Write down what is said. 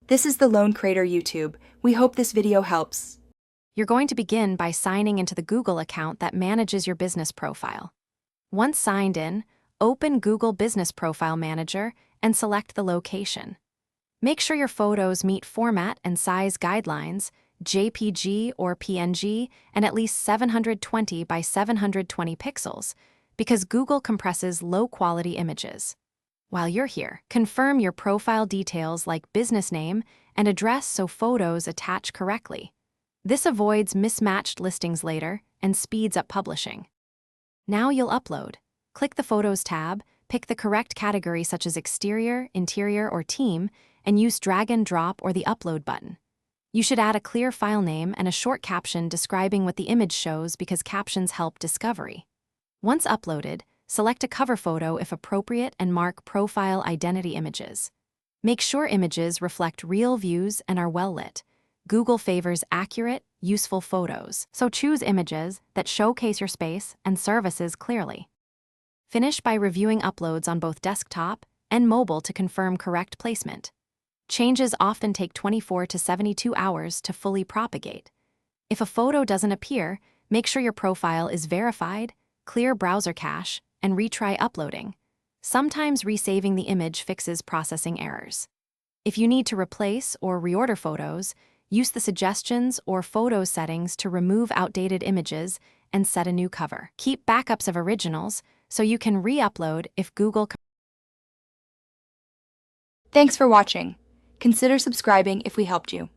This is the Lone Creator YouTube. We hope this video helps. You're going to begin by signing into the Google account that manages your business profile. Once signed in, open Google Business Profile Manager and select the location. Make sure your photos meet format and size guidelines, JPG or PNG, and at least 720 by 720 pixels, because Google compresses low-quality images. While you're here, confirm your profile details like business name and address so photos attach correctly. This avoids mismatched listings later and speeds up publishing. Now you'll upload. Click the Photos tab, pick the correct category such as exterior, interior, or team, and use drag and drop or the upload button. You should add a clear file name and a short caption describing what the image shows because captions help discovery. Once uploaded, select a cover photo if appropriate and mark Profile Identity Images. Make sure images reflect real views and are well lit. Google favors accurate, useful photos, so choose images that showcase your space and services clearly. Finish by reviewing uploads on both desktop and mobile to confirm correct placement. Changes often take 24 to 72 hours to fully propagate. If a photo doesn't appear, make sure your profile is verified, clear browser cache, and retry uploading. Sometimes resaving the image fixes processing errors. If you need to replace or reorder photos, use the suggestions or photo settings to remove outdated images and set a new cover. Keep backups of originals so you can re-upload if Google. Thanks for watching. Consider subscribing if we helped you.